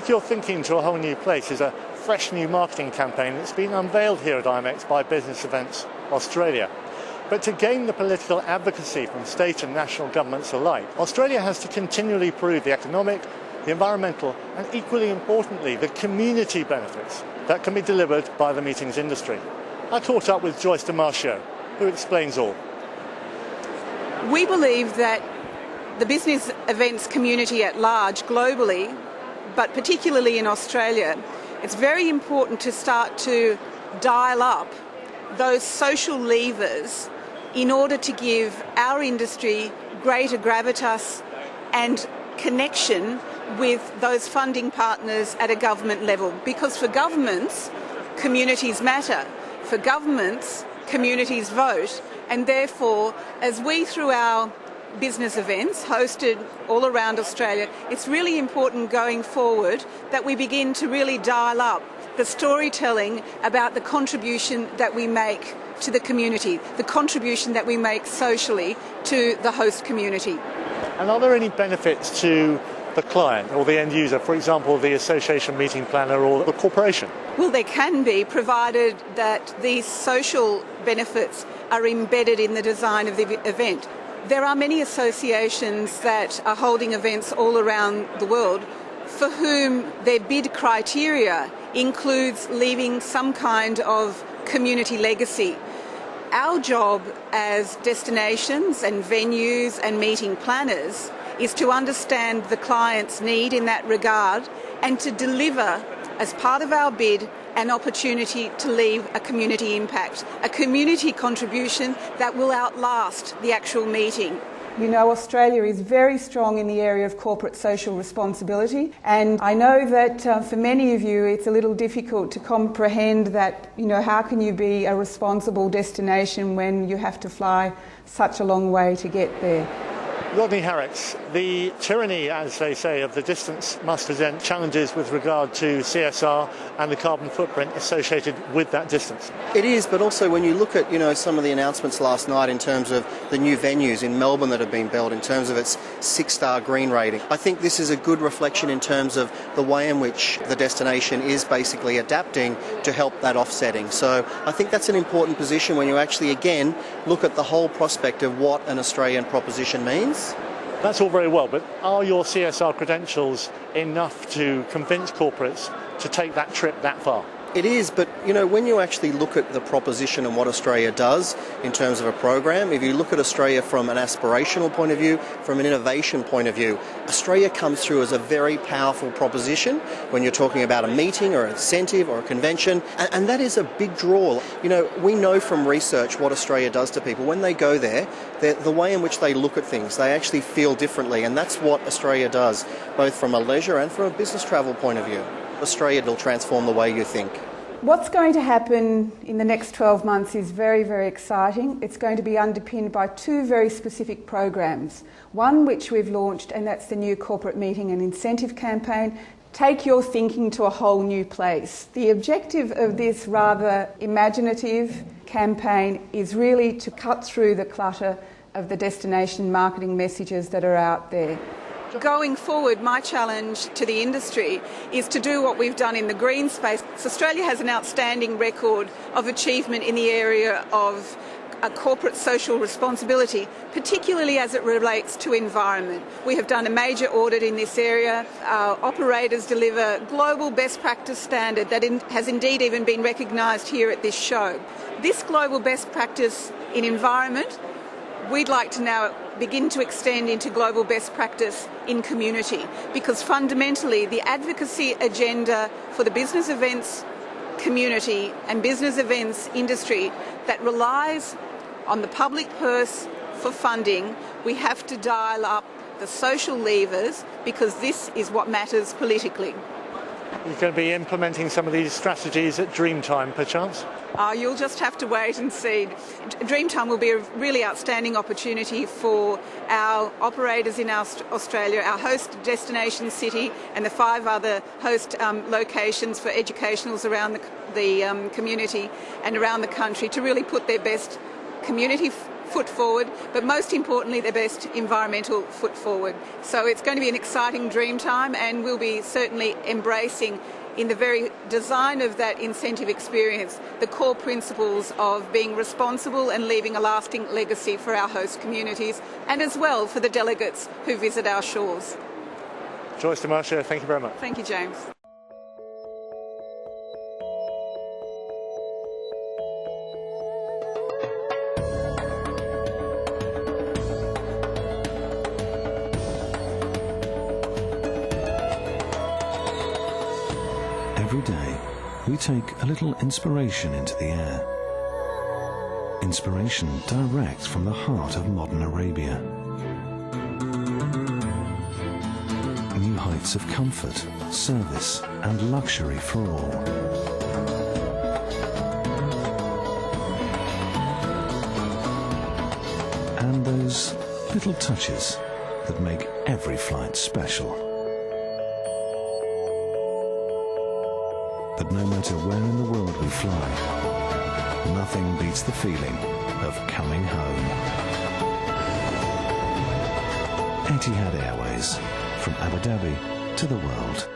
Take Your Thinking to a Whole New Place is a fresh new marketing campaign that's been unveiled here at IMEX by Business Events Australia. But to gain the political advocacy from state and national governments alike, Australia has to continually prove the economic, the environmental, and equally importantly, the community benefits that can be delivered by the meetings industry. I caught up with Joyce MiMasco, who explains all. We believe that the business events community at large globally, but particularly in Australia, it's very important to start to dial up those social levers in order to give our industry greater gravitas and connection with those funding partners at a government level. Because for governments, communities matter. For governments, communities vote. And therefore, as we through our business events hosted all around Australia, it's really important going forward that we begin to really dial up the storytelling about the contribution that we make to the community, the contribution that we make socially to the host community. And are there any benefits to the client or the end user, for example, the association meeting planner or the corporation? Well, there can be, provided that these social benefits are embedded in the design of the event. There are many associations that are holding events all around the world for whom their bid criteria includes leaving some kind of community legacy. Our job as destinations and venues and meeting planners is to understand the client's need in that regard and to deliver, as part of our bid, an opportunity to leave a community impact, a community contribution that will outlast the actual meeting. You know, Australia is very strong in the area of corporate social responsibility, and I know that for many of you it's a little difficult to comprehend that, how can you be a responsible destination when you have to fly such a long way to get there? Rodney Harricks, the tyranny, as they say, of the distance must present challenges with regard to CSR and the carbon footprint associated with that distance. It is, but also when you look at, some of the announcements last night in terms of the new venues in Melbourne that have been built, in terms of its 6-star green rating, I think this is a good reflection in terms of the way in which the destination is basically adapting to help that offsetting. So I think that's an important position when you actually, again, look at the whole prospect of what an Australian proposition means. That's all very well, but are your CSR credentials enough to convince corporates to take that trip that far? It is, but when you actually look at the proposition and what Australia does in terms of a program, if you look at Australia from an aspirational point of view, from an innovation point of view, Australia comes through as a very powerful proposition when you're talking about a meeting or an incentive or a convention, and that is a big draw. We know from research what Australia does to people. When they go there, the way in which they look at things, they actually feel differently, and that's what Australia does, both from a leisure and from a business travel point of view. Australia will transform the way you think. What's going to happen in the next 12 months is very, very exciting. It's going to be underpinned by 2 very specific programs. One which we've launched, and that's the new corporate meeting and incentive campaign, Take Your Thinking to a Whole New Place. The objective of this rather imaginative campaign is really to cut through the clutter of the destination marketing messages that are out there. Going forward, my challenge to the industry is to do what we've done in the green space. So Australia has an outstanding record of achievement in the area of corporate social responsibility, particularly as it relates to environment. We have done a major audit in this area. Our operators deliver global best practice standard that has indeed even been recognised here at this show. This global best practice in environment, we'd like to now begin to extend into global best practice in community, because fundamentally the advocacy agenda for the business events community and business events industry that relies on the public purse for funding, we have to dial up the social levers, because this is what matters politically. You're going to be implementing some of these strategies at Dreamtime, perchance? You'll just have to wait and see. Dreamtime will be a really outstanding opportunity for our operators in Australia, our host destination city, and the 5 other host locations for educationals around the community and around the country to really put their best community foot forward, but most importantly, their best environmental foot forward. So it's going to be an exciting dream time, and we'll be certainly embracing in the very design of that incentive experience the core principles of being responsible and leaving a lasting legacy for our host communities, and as well for the delegates who visit our shores. Joyce MiMasco, thank you very much. Thank you, James. Every day, we take a little inspiration into the air. Inspiration direct from the heart of modern Arabia. New heights of comfort, service, and luxury for all. And those little touches that make every flight special. But no matter where in the world we fly, nothing beats the feeling of coming home. Etihad Airways, from Abu Dhabi to the world.